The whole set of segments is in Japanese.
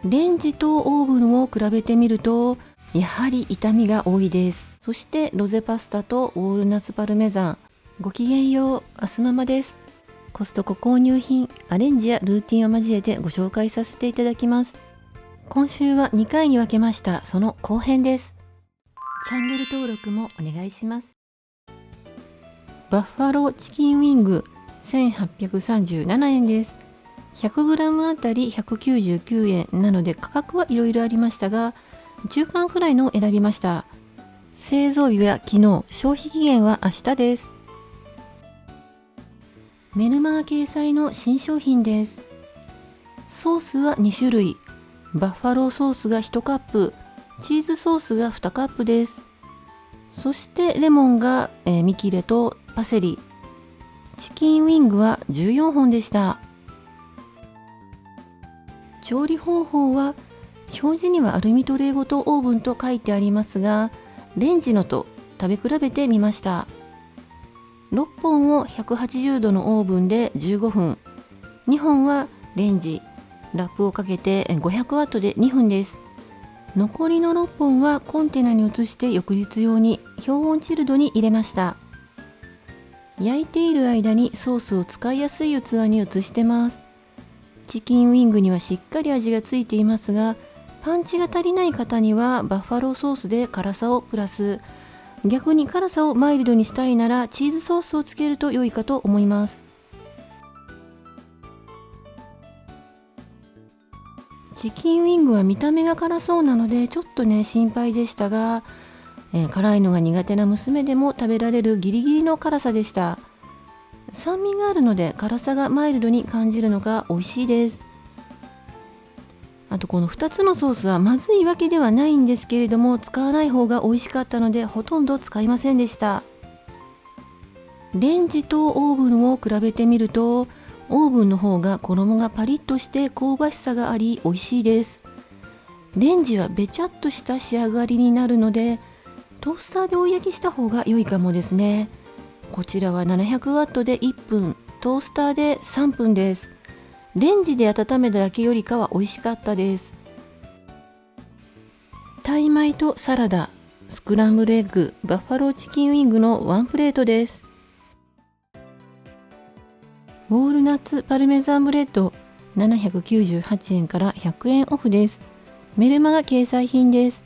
レンジとオーブンを比べてみるとやはり傷みが多いです。そしてロゼパスタとウォールナッツパルメザン、ごきげんよう、アスママです。コストコ購入品、アレンジやルーティンを交えてご紹介させていただきます。今週は2回に分けました。その後編です。チャンネル登録もお願いします。バッファローチキンウィング1837円です。100g あたり199円なので価格はいろいろありましたが、中間くらいのを選びました。製造日は昨日、消費期限は明日です。メルマガ掲載の新商品です。ソースは2種類。バッファローソースが1カップ、チーズソースが2カップです。そしてレモンが、見切れとパセリ。チキンウィングは14本でした。調理方法は表示にはアルミトレーごとオーブンと書いてありますが、レンジのと食べ比べてみました。6本を180度のオーブンで15分、2本はレンジ、ラップをかけて500ワットで2分です。残りの6本はコンテナに移して翌日用に氷温チルドに入れました。焼いている間にソースを使いやすい器に移してます。チキンウィングにはしっかり味がついていますが、パンチが足りない方にはバッファローソースで辛さをプラス、逆に辛さをマイルドにしたいならチーズソースをつけると良いかと思います。チキンウィングは見た目が辛そうなのでちょっとね心配でしたが、辛いのが苦手な娘でも食べられるギリギリの辛さでした。酸味があるので辛さがマイルドに感じるのが美味しいです。あとこの2つのソースはまずいわけではないんですけれども、使わない方が美味しかったのでほとんど使いませんでした。レンジとオーブンを比べてみると、オーブンの方が衣がパリッとして香ばしさがあり美味しいです。レンジはべちゃっとした仕上がりになるので、トースターで追い焼きした方が良いかもですね。こちらは700ワットで1分、トースターで3分です。レンジで温めただけよりかは美味しかったです。タイ米とサラダ、スクランブルエッグ、バッファローチキンウィングのワンプレートです。ウォールナッツパルメザンブレッド798円から100円オフです。メルマガ掲載品です。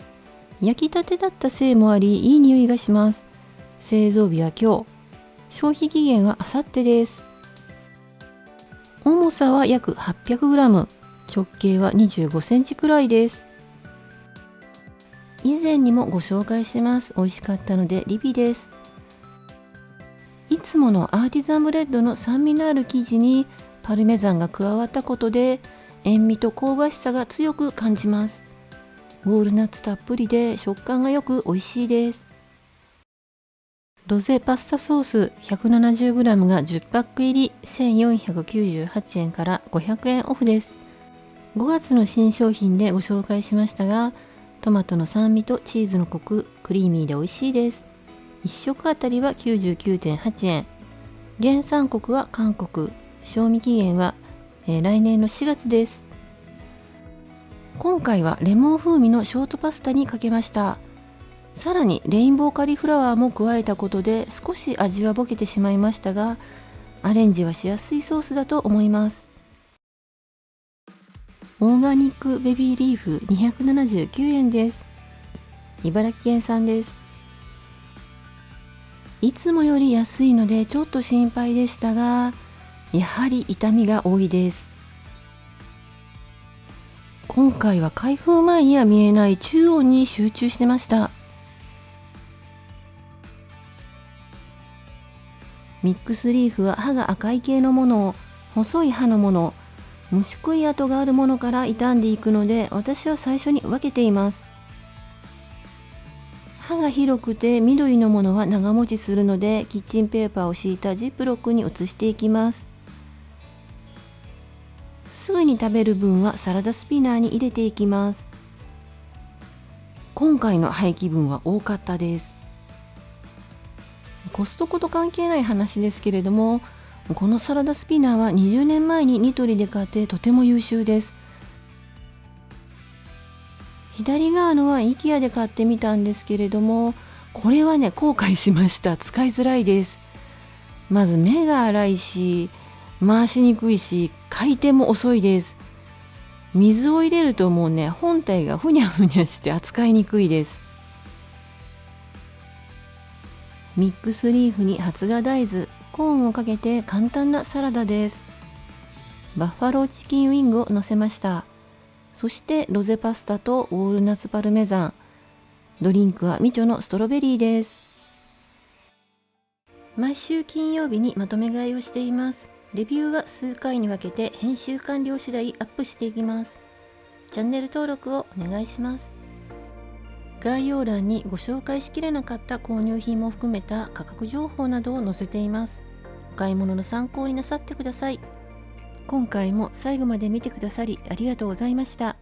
焼きたてだったせいもあり、いい匂いがします。製造日は今日、消費期限は明後日です。重さは約 800g、直径は25センチくらいです。以前にもご紹介してます。美味しかったのでリピです。いつものアーティザンブレッドの酸味のある生地にパルメザンが加わったことで塩味と香ばしさが強く感じます。ウォールナッツたっぷりで食感がよく美味しいです。ロゼパスタソース 170g が10パック入り1498円から500円オフです。5月の新商品でご紹介しましたが、トマトの酸味とチーズのコク、クリーミーで美味しいです。1食あたりは 99.8 円。原産国は韓国。賞味期限は、来年の4月です。今回はレモン風味のショートパスタにかけました。さらにレインボーカリフラワーも加えたことで少し味はぼけてしまいましたが、アレンジはしやすいソースだと思います。オーガニックベビーリーフ279円です。茨城県産です。いつもより安いのでちょっと心配でしたが、やはり傷みが多いです。今回は開封前には見えない中央に集中してました。ミックスリーフは葉が赤い系のものを、細い葉のもの、虫食い跡があるものから傷んでいくので、私は最初に分けています。葉が広くて緑のものは長持ちするので、キッチンペーパーを敷いたジップロックに移していきます。すぐに食べる分はサラダスピナーに入れていきます。今回の廃棄分は多かったです。コストコと関係ない話ですけれども、このサラダスピナーは20年前にニトリで買ってとても優秀です。左側のは IKEA で買ってみたんですけれども、これはね後悔しました。使いづらいです。まず目が粗いし、回しにくいし、回転も遅いです。水を入れるともうね本体がふにゃふにゃして扱いにくいです。ミックスリーフに発芽大豆、コーンをかけて簡単なサラダです。バッファローチキンウィングを乗せました。そしてロゼパスタとウォールナッツパルメザン。ドリンクはみちょのストロベリーです。毎週金曜日にまとめ買いをしています。レビューは数回に分けて編集完了次第アップしていきます。チャンネル登録をお願いします。概要欄にご紹介しきれなかった購入品も含めた価格情報などを載せています。お買い物の参考になさってください。今回も最後まで見てくださりありがとうございました。